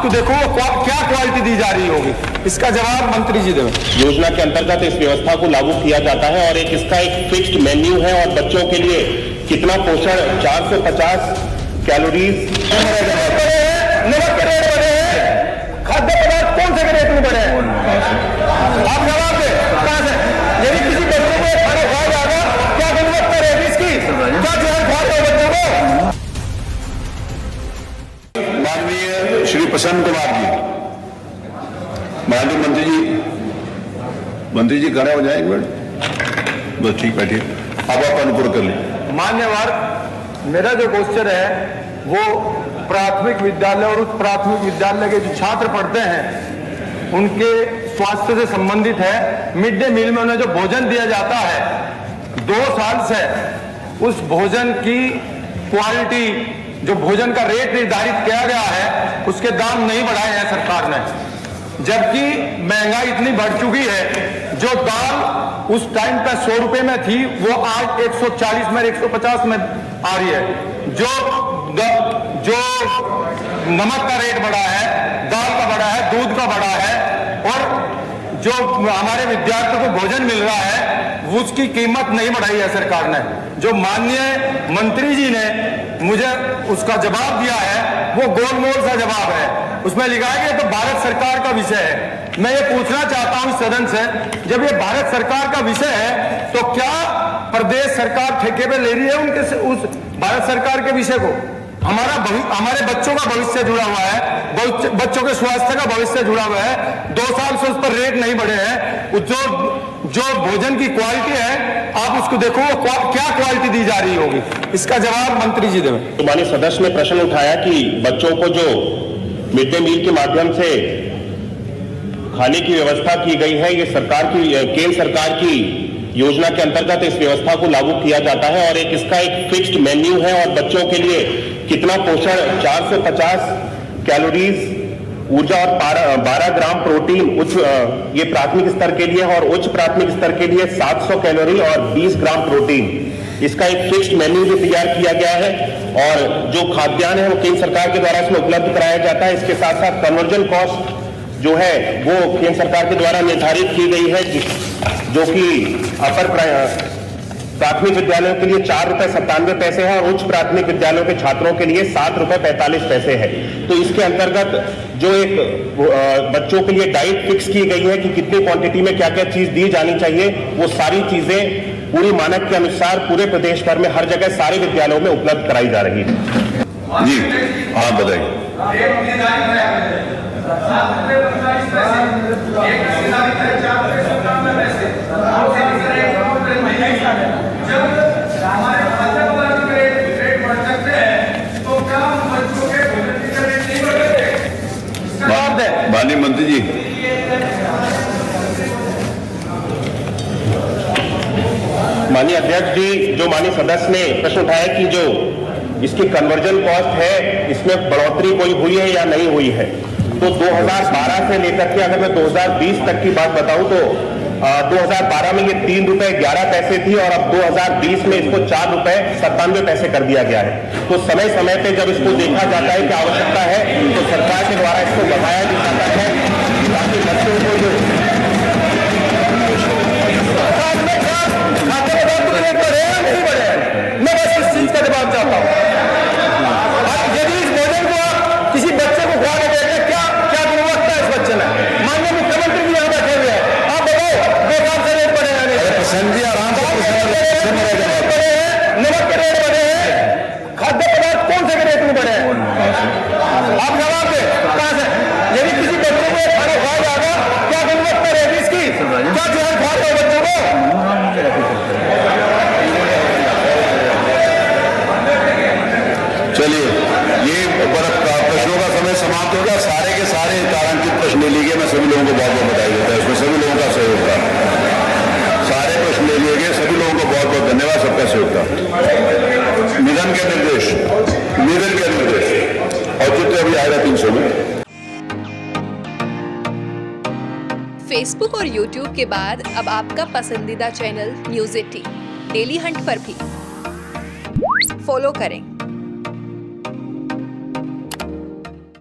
उसको देखो वो क्या क्वालिटी दी जा रही होगी, इसका जवाब मंत्री जी दें। योजना के अंतर्गत इस व्यवस्था को लागू किया जाता है और इसका एक फिक्स्ड मेन्यू है और बच्चों के लिए कितना पोषण 450 कैलोरीज। नमक के रेट बढ़े हैं, खाद्य पदार्थ कौन से रेट में बढ़े हैं? आप जवाब दें, कहां से? यदि किसी बच्चे को खाना खाया जाएगा, क्या गुणवत्ता रहेगी इसकी? क्या ध्यान खा रहे हो बच्चों को? माननीय श्री प्रसन्न कुमार जी, माननीय मंत्री जी खड़े हो जाए एक मिनट, बस ठीक बैठिए, अब आप अनुपूर्ण कर लीजिए। मान्यवर, मेरा जो क्वेश्चन है वो प्राथमिक विद्यालय और उच्च प्राथमिक विद्यालय के जो छात्र पढ़ते हैं उनके स्वास्थ्य से संबंधित है। मिड डे मील में उन्हें जो भोजन दिया जाता है 2 साल से, उस भोजन की क्वालिटी, जो भोजन का रेट निर्धारित किया गया है उसके दाम नहीं बढ़ाए हैं सरकार ने, जबकि महंगाई इतनी बढ़ चुकी है। जो दाल उस टाइम पे 100 रुपए में थी वो आज 140 में 150 में आ रही है। जो नमक का रेट बढ़ा है, दाल का बढ़ा है, दूध का बढ़ा है, और जो हमारे विद्यार्थियों को भोजन मिल रहा है उसकी कीमत नहीं बढ़ाई है सरकार ने। जो माननीय मंत्री जी ने मुझे उसका जवाब दिया है वो गोलमोल सा जवाब है। उसमें लिखा है कि ये तो भारत सरकार का विषय है। मैं ये पूछना चाहता हूं सदन से, जब ये भारत सरकार का विषय है तो क्या प्रदेश सरकार ठेके पे ले रही है उनके से, उस भारत सरकार के विषय को? हमारे बच्चों का भविष्य जुड़ा हुआ है, बच्चों के स्वास्थ्य का भविष्य जुड़ा हुआ है। 2 साल से उस पर रेट नहीं बढ़े हैं। जो भोजन की क्वालिटी है आप उसको देखो वो क्या क्वालिटी दी जा रही होगी, इसका जवाब मंत्री जी दें। तो माननीय सदस्य ने प्रश्न उठाया कि बच्चों को जो मिड डे मील के माध्यम से खाने की व्यवस्था की गई है, ये केंद्र सरकार की योजना के अंतर्गत इस व्यवस्था को लागू किया जाता है और इसका एक फिक्स्ड मेन्यू है और बच्चों के लिए कितना पोषण 450 कैलोरीज ऊर्जा और 12 ग्राम प्रोटीन ये प्राथमिक स्तर के लिए और उच्च प्राथमिक स्तर के लिए 700 कैलोरी और 20 ग्राम प्रोटीन, इसका एक फिक्स्ड मेन्यू भी तैयार किया गया है और जो खाद्यान्न है वो केंद्र सरकार के द्वारा इसमें उपलब्ध कराया जाता है। इसके साथ साथ कन्वर्जन कॉस्ट जो है वो केंद्र सरकार के द्वारा निर्धारित की गई है, जो कि अपर प्राथमिक विद्यालयों के लिए 4 रुपए 97 पैसे है और उच्च प्राथमिक विद्यालयों के छात्रों के लिए 7 रुपए 45 पैसे है। तो इसके अंतर्गत जो एक बच्चों के लिए डाइट फिक्स की गई है कि कितनी क्वांटिटी में क्या क्या चीज दी जानी चाहिए, वो सारी चीजें पूरी मानक के अनुसार पूरे प्रदेश भर में हर जगह सारे विद्यालयों में उपलब्ध कराई जा रही है। जी हाँ बताइए। माननीय मंत्री जी, माननीय अध्यक्ष जी, जो माननीय सदस्य ने प्रश्न उठाया कि जो इसकी कन्वर्जन कॉस्ट है इसमें बढ़ोतरी कोई हुई है या नहीं हुई है, तो 2012 से लेकर के अगर मैं 2020 तक की बात बताऊं तो 2012 में ये 3 रुपए 11 पैसे थी और अब 2020 में इसको 4 रुपए 97 पैसे कर दिया गया है। तो समय समय पे जब इसको देखा जाता है कि आवश्यकता है तो सरकार के द्वारा इसको बढ़ाया भी जाता है ताकि बच्चों को जो मैं बस इस चीज का जवाब चाहता हूं। यदि इस भोजन को आप किसी बच्चे को खिलाने देते क्या गुणवत्ता है इस बच्चे में? माननीय मुख्यमंत्री जी यहाँ बैठे हुए हैं, आप बताओ 2 साल से रेट बढ़े हैं, प्रसन्न जी आराम से, नमक के रेट बढ़े हैं, खाद्य पदार्थ कौन से रेट में बढ़े हैं? आप जवाब दें, कहां से? यदि किसी बच्चे को खाना खाया जाएगा, क्या गुणवत्ता रहेगी इसकी? क्या ध्यान खा रहे हो बच्चों को? चलिए ये प्रश्नों का समय समाप्त हो गया। सारे के सारे तारांकित प्रश्न ले लिए गए। मैं सभी लोगों को बहुत बहुत बधाई देता हूं, इसमें सभी लोगों का सहयोग था। सारे प्रश्न ले लिए गए, सभी लोगों को बहुत बहुत धन्यवाद, सबका सहयोग था। निधन के निर्देश औचित्य अभी आएगा 300 में। फेसबुक और यूट्यूब के बाद अब आपका पसंदीदा चैनल न्यूज़ 18 डेली हंट पर भी फॉलो करें।